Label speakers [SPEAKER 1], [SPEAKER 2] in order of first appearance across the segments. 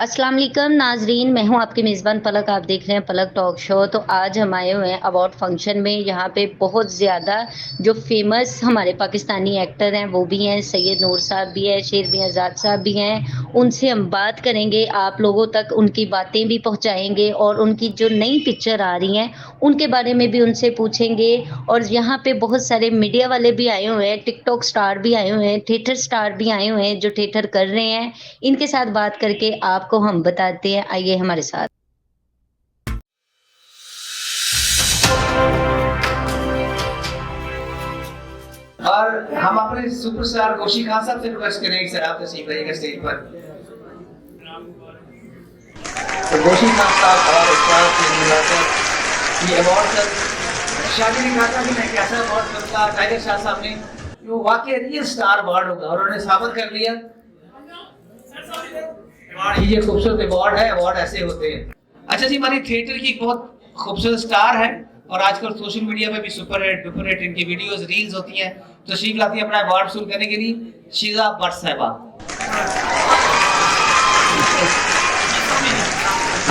[SPEAKER 1] अस्सलाम वालेकुम नाजरीन, मैं हूं आपकी मेज़बान पलक। आप देख रहे हैं पलक टॉक शो। तो आज हम आए हुए हैं अवार्ड फंक्शन में। यहाँ पे बहुत ज़्यादा जो फेमस हमारे पाकिस्तानी एक्टर हैं वो भी हैं, सैयद नूर साहब भी हैं, शेरनी आज़ाद साहब भी हैं। उनसे हम बात करेंगे, आप लोगों तक उनकी बातें भी पहुँचाएँगे और उनकी जो नई पिक्चर आ रही हैं उनके बारे में भी उनसे पूछेंगे। और यहाँ पे बहुत सारे मीडिया वाले भी आए हुए हैं, टिकटॉक स्टार भी आए हुए हैं, थिएटर स्टार भी आए हुए हैं जो थिएटर कर रहे हैं। इनके साथ बात करके आपको हम बताते हैं, आइए हमारे साथ।
[SPEAKER 2] और हम अपने सुपरस्टार गोशी खान साहब से रिक्वेस्ट करेंगे सर आप तशरीफ लाइएगा स्टेज पर। तो गोशी खान साहब और स्टार ये अवार्ड सर शादी ने कहा था कि मैं कैसा अवार्ड करूंगा, टाइगर शाह साहब ने वो वाकई रियल स्टार अवार्ड होगा और उन्होंने साबित कर लिया। ये खूबसूरत अवार्ड है, अवार्ड ऐसे होते हैं। अच्छा जी, हमारी थिएटर की एक बहुत खूबसूरत स्टार है और आजकल सोशल मीडिया पे भी सुपर हिट डुपर हिट इनकी वीडियोस रील्स होती हैं, तो तशरीफ लाती है अपना अवार्ड वसूल करने के लिए शीजा भट्ट साहिबा।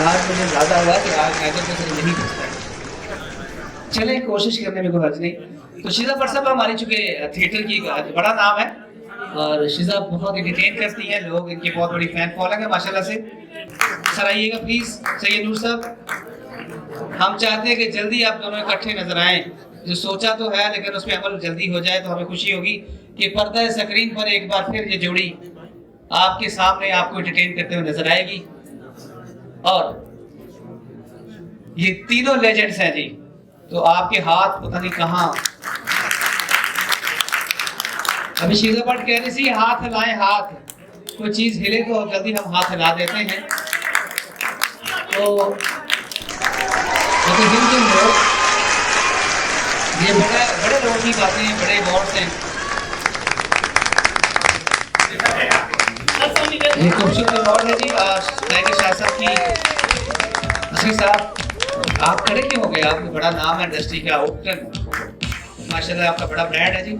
[SPEAKER 2] आज मुझे ज्यादा हुआ कि आज मैटर को सिर्फ नहीं पूछता है, चले कोशिश करने में कोई हर्ज नहीं। तो शीजा भट्ट साहब हमारी चूंकि थिएटर की बड़ा नाम है और शीजा बहुत एंटरटेन करती है, लोग इनकी बहुत बड़ी फैन फॉलोइंग है माशाल्लाह से। सर आइएगा प्लीज सैयद नूर साहब। हम चाहते हैं कि जल्दी आप दोनों इकट्ठे नजर आए, जो सोचा तो है लेकिन उस पर अमल जल्दी हो जाए तो हमें खुशी होगी कि पर्दा स्क्रीन पर एक बार फिर ये जोड़ी आपके सामने आपको एंटरटेन करते हुए नजर आएगी। और ये तीनों लेजेंड्स हैं जी, तो आपके हाथ पता नहीं कहाँ। अभी शीजा भट्ट कह रही थी हाथ हिलाएं, हाथ कोई चीज हिले तो जल्दी हम हाथ हिला देते हैं। तो ये बड़े बड़े लोगों की बातें हैं, बड़े अवार्ड्स हैं। ये खूबसूरत अवार्ड है जी टाइगर शाह साहब की। असली साहब आप खड़े क्यों हो गए? आपको बड़ा नाम है इंडस्ट्री का, माशाल्लाह आपका बड़ा ब्रांड है जी।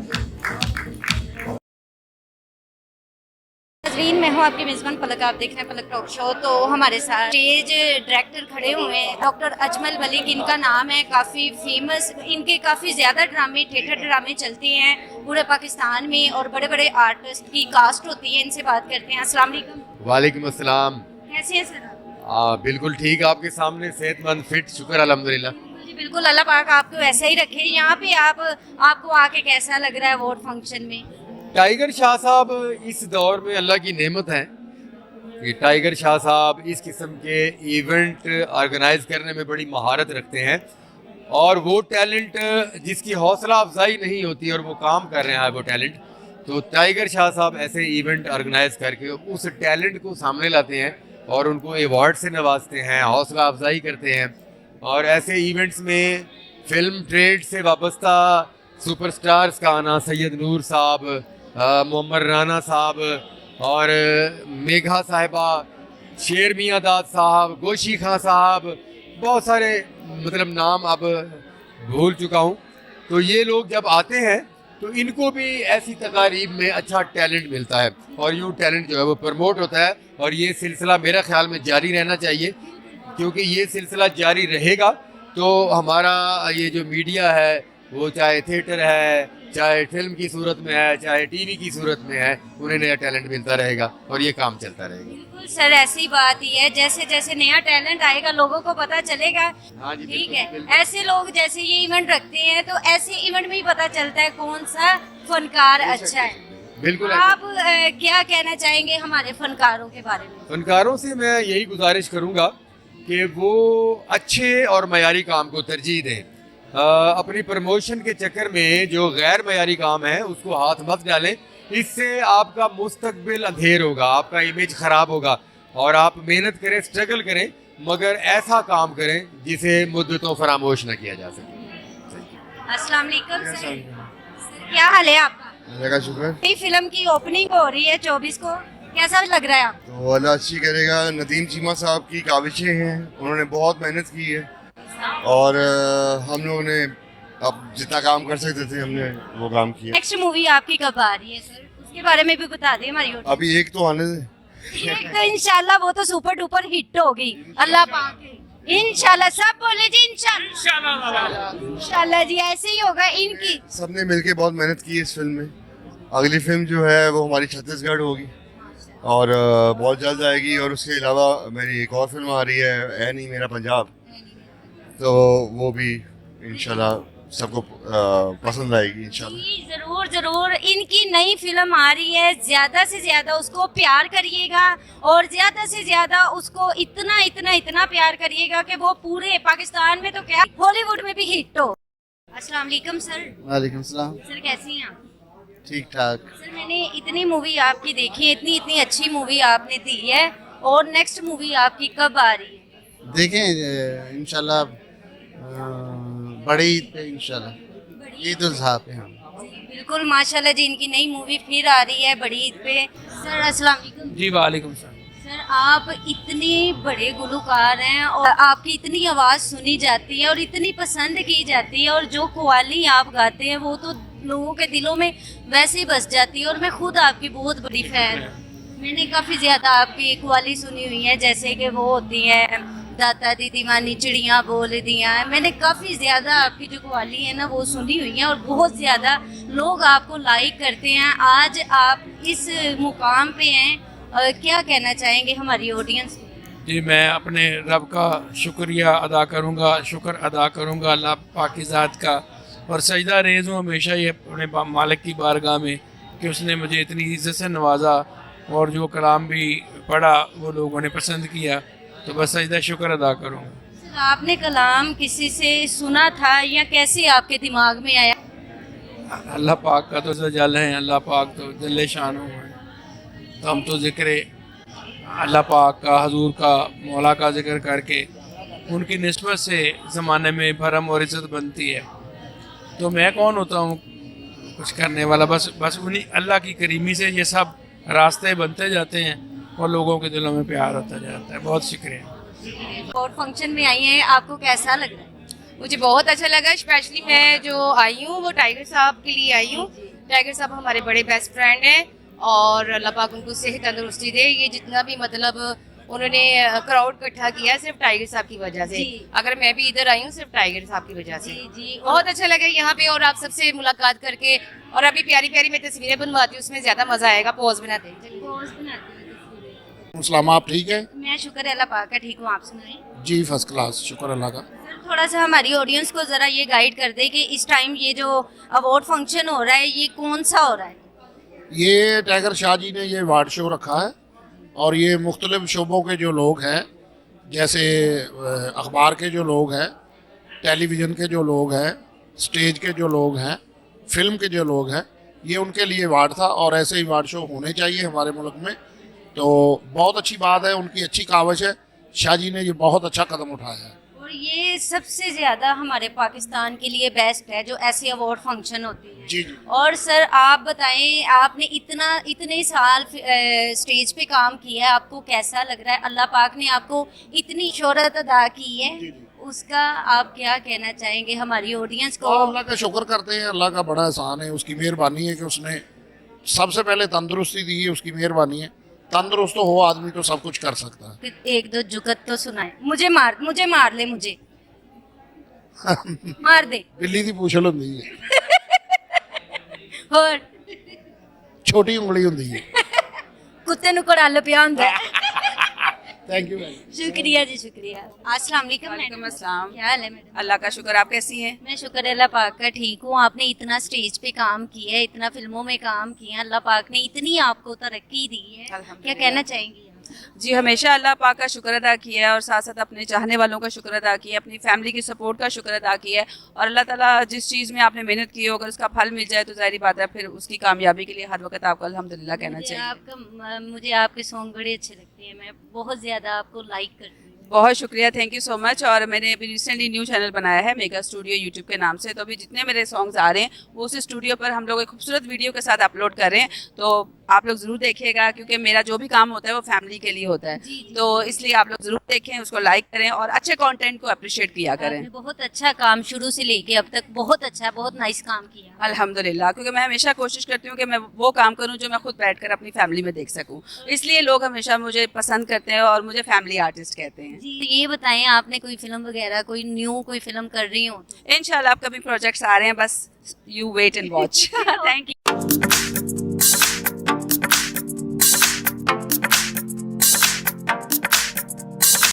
[SPEAKER 1] नाज़रीन, मैं हूं आपकी मेज़बान पलक। आप देख रहे हैं पलक टॉक शो। तो हमारे साथ स्टेज डायरेक्टर खड़े हुए हैं, डॉक्टर अजमल मलिक इनका नाम है, काफ़ी फेमस। इनके काफ़ी ज़्यादा ड्रामे, थिएटर ड्रामे चलते हैं पूरे पाकिस्तान में और बड़े बड़े आर्टिस्ट की कास्ट होती है। इनसे बात करते हैं। अस्सलाम वालेकुम।
[SPEAKER 3] वालेकुम अस्सलाम।
[SPEAKER 1] कैसे हैं सर आप?
[SPEAKER 3] बिल्कुल ठीक, आपके सामने सेहतमंद फिट, शुक्र अल्हम्दुलिल्लाह।
[SPEAKER 1] जी बिल्कुल, अल्लाह पाक आपको वैसा ही रखे। यहाँ पे आपको आके कैसा लग रहा है अवार्ड फंक्शन में?
[SPEAKER 3] टाइगर शाह साहब इस दौर में अल्लाह की नेमत है कि टाइगर शाह साहब इस किस्म के इवेंट ऑर्गेनाइज करने में बड़ी महारत रखते हैं और वो टैलेंट जिसकी हौसला अफजाई नहीं होती और वो काम कर रहे हैं वो टैलेंट, तो टाइगर शाह साहब ऐसे इवेंट ऑर्गेनाइज करके उस टैलेंट को सामने लाते हैं और उनको अवार्ड से नवाजते हैं, हौसला अफजाई करते हैं। और ऐसे इवेंट्स में फिल्म ट्रेड से वाबस्ता सुपरस्टार्स का आना, सैयद नूर साहब, मोहम्मद राना साहब और मेघा साहिबा, शेर मियाँ दाद साहब, गोशी खां साहब, बहुत सारे मतलब नाम अब भूल चुका हूँ। तो ये लोग जब आते हैं तो इनको भी ऐसी तकारीब में अच्छा टैलेंट मिलता है और यूँ टैलेंट जो है वो प्रमोट होता है और ये सिलसिला मेरा ख्याल में जारी रहना चाहिए, क्योंकि ये सिलसिला जारी रहेगा तो हमारा ये जो मीडिया है वो चाहे थिएटर है, चाहे फिल्म की सूरत में है, चाहे टीवी की सूरत में है, उन्हें नया टैलेंट मिलता रहेगा और ये काम चलता रहेगा।
[SPEAKER 1] बिल्कुल सर, ऐसी बात ही है। जैसे जैसे नया टैलेंट आएगा लोगों को पता चलेगा।
[SPEAKER 3] हाँ जी,
[SPEAKER 1] ठीक
[SPEAKER 3] बिल्कुल,
[SPEAKER 1] है,
[SPEAKER 3] बिल्कुल।
[SPEAKER 1] ऐसे लोग जैसे ये इवेंट रखते हैं तो ऐसे इवेंट में ही पता चलता है कौन सा फनकार अच्छा है।
[SPEAKER 3] बिल्कुल।
[SPEAKER 1] आप क्या कहना चाहेंगे हमारे फनकारों के बारे में?
[SPEAKER 3] फनकारों से मैं यही गुजारिश करूँगा कि वो अच्छे और मयारी काम को तरजीह दें। अपनी प्रमोशन के चक्कर में जो गैर मयारी काम है उसको हाथ मत डालें, इससे आपका मुस्तकबिल अंधेर होगा, आपका इमेज ख़राब होगा। और आप मेहनत करें, स्ट्रगल करें, मगर ऐसा काम करें जिसे मुद्दतों फरामोश न किया जा सके।
[SPEAKER 1] अस्सलाम वालेकुम सर, क्या हाल है आपका?
[SPEAKER 4] अल्लाह का शुक्र।
[SPEAKER 1] नई फिल्म की ओपनिंग हो रही है 24 को, कैसा लग रहा है आपको?
[SPEAKER 4] तो अल्लाह अच्छी करेगा। नदीम चीमा साहब की काविशें हैं, उन्होंने बहुत मेहनत की है और हम लोगों ने अब जितना काम कर सकते थे हमने वो काम किया।
[SPEAKER 1] नेक्स्ट मूवी आपकी कब आ रही है सर? उसके बारे में भी बता दें हमारी audience।
[SPEAKER 4] अभी एक तो आने
[SPEAKER 5] ये तो इंशाल्लाह वो तो सुपर डुपर हिट होगी अल्लाह पाक इंशाल्लाह। सब बोले जी इंशाल्लाह जी, ऐसे ही होगा इनकी।
[SPEAKER 4] सबने मिलके बहुत मेहनत की है इस फिल्म में। अगली फिल्म जो है वो हमारी छत्तीसगढ़ होगी और बहुत जल्द आएगी। और उसके अलावा मेरी एक और फिल्म आ रही है ऐ नहीं मेरा पंजाब, तो वो भी इंशाल्लाह सबको पसंद आएगी इंशाल्लाह।
[SPEAKER 5] जी जरूर जरूर, इनकी नई फिल्म आ रही है, ज्यादा से ज्यादा उसको प्यार करिएगा और ज्यादा से ज्यादा उसको इतना इतना इतना प्यार करिएगा कि वो पूरे पाकिस्तान में तो क्या हॉलीवुड में भी हिट हो। अस्सलाम वालेकुम सर।
[SPEAKER 6] वालेकुम सलाम।
[SPEAKER 5] सर कैसी हैं आप?
[SPEAKER 6] ठीक ठाक।
[SPEAKER 5] सर मैंने इतनी मूवी आपकी देखी है, इतनी इतनी अच्छी मूवी आपने दी है, और नेक्स्ट मूवी आपकी कब आ रही है?
[SPEAKER 6] देखें इंशाल्लाह बड़ी ईद पे इंशाल्लाह ईद उल अज़हा पे हम
[SPEAKER 5] बिल्कुल माशाल्लाह जी, इनकी नई मूवी फिर आ रही है बड़ी ईद पे। सर अस्सलाम वालेकुम।
[SPEAKER 2] जी वालेकुम सलाम।
[SPEAKER 5] सर आप इतने बड़े गुलकार हैं और आपकी इतनी आवाज़ सुनी जाती है और इतनी पसंद की जाती है, और जो कव्वाली आप गाते हैं वो तो लोगों के दिलों में वैसे ही बस जाती है, और मैं खुद आपकी बहुत बड़ी फ़ैन हूँ। मैंने काफ़ी ज़्यादा आपकी कव्वाली सुनी हुई है, जैसे कि वो होती है दाता दी दीवानी चिड़ियाँ बोल दिया। मैंने काफ़ी ज़्यादा आपकी जो कव्वाली है ना वो सुनी हुई है, और बहुत ज़्यादा लोग आपको लाइक करते हैं। आज आप इस मुकाम पे हैं, क्या कहना चाहेंगे हमारी ऑडियंस को?
[SPEAKER 7] जी मैं अपने रब का शुक्रिया अदा करूँगा, शुक्र अदा करूँगा अल्लाह पाक की ज़ात का, और सजदा रेज़ हूँ हमेशा ये अपने मालिक की बारगाह में कि उसने मुझे इतनी इज़्ज़त से नवाजा, और जो कलाम भी पढ़ा वो लोगों ने पसंद किया, तो बस सजदा शुक्र अदा करूँगा।
[SPEAKER 5] सर आपने कलाम किसी से सुना था या कैसे आपके दिमाग में आया?
[SPEAKER 7] अल्लाह पाक का तो जल है, अल्लाह पाक तो जल्ले शान है, तो हम तो ज़िक्र अल्लाह पाक का, हजूर का, मौला का जिक्र करके उनकी निस्बत से ज़माने में भरम और इज़्ज़त बनती है। तो मैं कौन होता हूँ कुछ करने वाला, बस उन्हीं अल्लाह की करीमी से ये सब रास्ते बनते जाते हैं और लोगों के दिलों में प्यार होता जाता है। बहुत शुक्रिया।
[SPEAKER 5] और फंक्शन में आई हैं, आपको कैसा लग रहा है?
[SPEAKER 8] मुझे बहुत अच्छा लगा। स्पेशली मैं जो आई हूँ वो टाइगर साहब के लिए आई हूँ। टाइगर साहब हमारे बड़े बेस्ट फ्रेंड हैं, और अल्लाह पाक उनको सेहत तंदुरुस्ती दे। ये जितना भी मतलब उन्होंने क्राउड इकट्ठा किया सिर्फ टाइगर साहब की वजह से। अगर मैं भी इधर आई हूँ सिर्फ टाइगर साहब की वजह से।
[SPEAKER 5] जी
[SPEAKER 8] बहुत अच्छा लगा यहाँ पे, और आप सबसे मुलाकात करके, और अभी प्यारी प्यारी मैं तस्वीरें बनवाती हूँ, उसमें ज़्यादा मज़ा आएगा। पॉज बनाते हैं।
[SPEAKER 9] सलाम, आप ठीक है?
[SPEAKER 5] मैं शुक्र है अल्लाह पाक का, ठीक हूँ। आप सुनाइए।
[SPEAKER 9] जी फर्स्ट क्लास, शुक्र अल्लाह का।
[SPEAKER 5] सर थोड़ा सा हमारी ऑडियंस को ज़रा ये गाइड कर दे कि इस टाइम ये जो अवार्ड फंक्शन हो रहा है ये कौन सा हो रहा है?
[SPEAKER 9] ये टाइगर शाह जी ने ये अवार्ड शो रखा है, और ये मुख्तलिफ शोबों के जो लोग हैं, जैसे अखबार के जो लोग हैं, टेलीविज़न के जो लोग हैं, स्टेज के जो लोग हैं, फिल्म के जो लोग हैं, ये उनके लिए अवार्ड था। और ऐसे ही अवार्ड शो होने चाहिए हमारे मुल्क में, तो बहुत अच्छी बात है, उनकी अच्छी काविश है। शाह जी ने ये बहुत अच्छा कदम उठाया है,
[SPEAKER 5] और ये सबसे ज़्यादा हमारे पाकिस्तान के लिए बेस्ट है जो ऐसे अवार्ड फंक्शन होती है।
[SPEAKER 9] जी जी।
[SPEAKER 5] और सर आप बताएं, आपने इतने साल स्टेज पे काम किया है, आपको कैसा लग रहा है? अल्लाह पाक ने आपको इतनी शोहरत अदा की है, उसका आप क्या कहना चाहेंगे हमारी ऑडियंस को?
[SPEAKER 9] और अल्लाह का शुक्र करते हैं, अल्लाह का बड़ा एहसान है, उसकी मेहरबानी है कि उसने सबसे पहले तंदुरुस्ती दी है, उसकी मेहरबानी है। तंदुरुस्त हो आदमी तो सब कुछ कर सकता है।
[SPEAKER 5] एक दो जुगत तो सुनाए। मुझे मार ले, मुझे मार दे।
[SPEAKER 9] बिल्ली की पूछल होंदी है,
[SPEAKER 5] और
[SPEAKER 9] छोटी उंगली होंदी है।
[SPEAKER 5] कुत्ते नु कोड़ल पिया हुंदा है।
[SPEAKER 9] Thank you.
[SPEAKER 5] शुक्रिया जी, शुक्रिया। अस्सलाम वालेकुम।
[SPEAKER 8] वालेकुम अस्सलाम।
[SPEAKER 5] क्या हाल है मैडम?
[SPEAKER 8] अल्लाह का शुक्र, आप कैसी हैं?
[SPEAKER 5] मैं शुक्र है अल्लाह पाक का, ठीक हूँ। आपने इतना स्टेज पे काम किया है, इतना फिल्मों में काम किया है, अल्लाह पाक ने इतनी आपको तरक्की दी है, क्या कहना चाहेंगी?
[SPEAKER 8] जी हमेशा अल्लाह पाक का शुक्र अदा किया है, और साथ साथ अपने चाहने वालों का शुक्र अदा किया है, अपनी फैमिली की सपोर्ट का शुक्र अदा किया है। और अल्लाह ताला जिस चीज़ में आपने मेहनत की हो, अगर उसका फल मिल जाए तो ज़ाहिर बात है फिर उसकी कामयाबी के लिए हर वक्त आपको अल्हम्दुलिल्लाह कहना चाहिए।
[SPEAKER 5] मुझे आपके सॉन्ग बड़े अच्छे लगते हैं, मैं बहुत ज़्यादा आपको लाइक करती हूँ।
[SPEAKER 8] बहुत शुक्रिया, थैंक यू सो मच। और मैंने अभी रिसेंटली न्यू चैनल बनाया है मेगा स्टूडियो यूट्यूब के नाम से, तो अभी जितने मेरे सॉन्ग्स आ रहे हैं वो उस स्टूडियो पर हम लोग एक खूबसूरत वीडियो के साथ अपलोड कर रहे हैं। तो
[SPEAKER 10] आप लोग ज़रूर देखिएगा, क्योंकि मेरा जो भी काम होता है वो फैमिली के लिए होता है, तो इसलिए आप लोग ज़रूर देखें, उसको लाइक करें और अच्छे कंटेंट को अप्रिशिएट किया करें।
[SPEAKER 5] आपने बहुत अच्छा काम शुरू से लेके अब तक बहुत अच्छा, बहुत नाइस काम किया।
[SPEAKER 10] अल्हम्दुलिल्लाह, क्योंकि मैं हमेशा कोशिश करती हूँ कि मैं वो काम करूँ जो मैं खुद बैठकर अपनी फैमिली में देख सकूँ, इसलिए लोग हमेशा मुझे पसंद करते हैं और मुझे फैमिली आर्टिस्ट कहते हैं।
[SPEAKER 5] जी, ये बताएं आपने कोई फिल्म वगैरह कोई न्यू कोई फिल्म कर रही हो?
[SPEAKER 10] इंशाल्लाह अपकमिंग प्रोजेक्ट्स आ रहे हैं, बस you wait and watch. Thank you.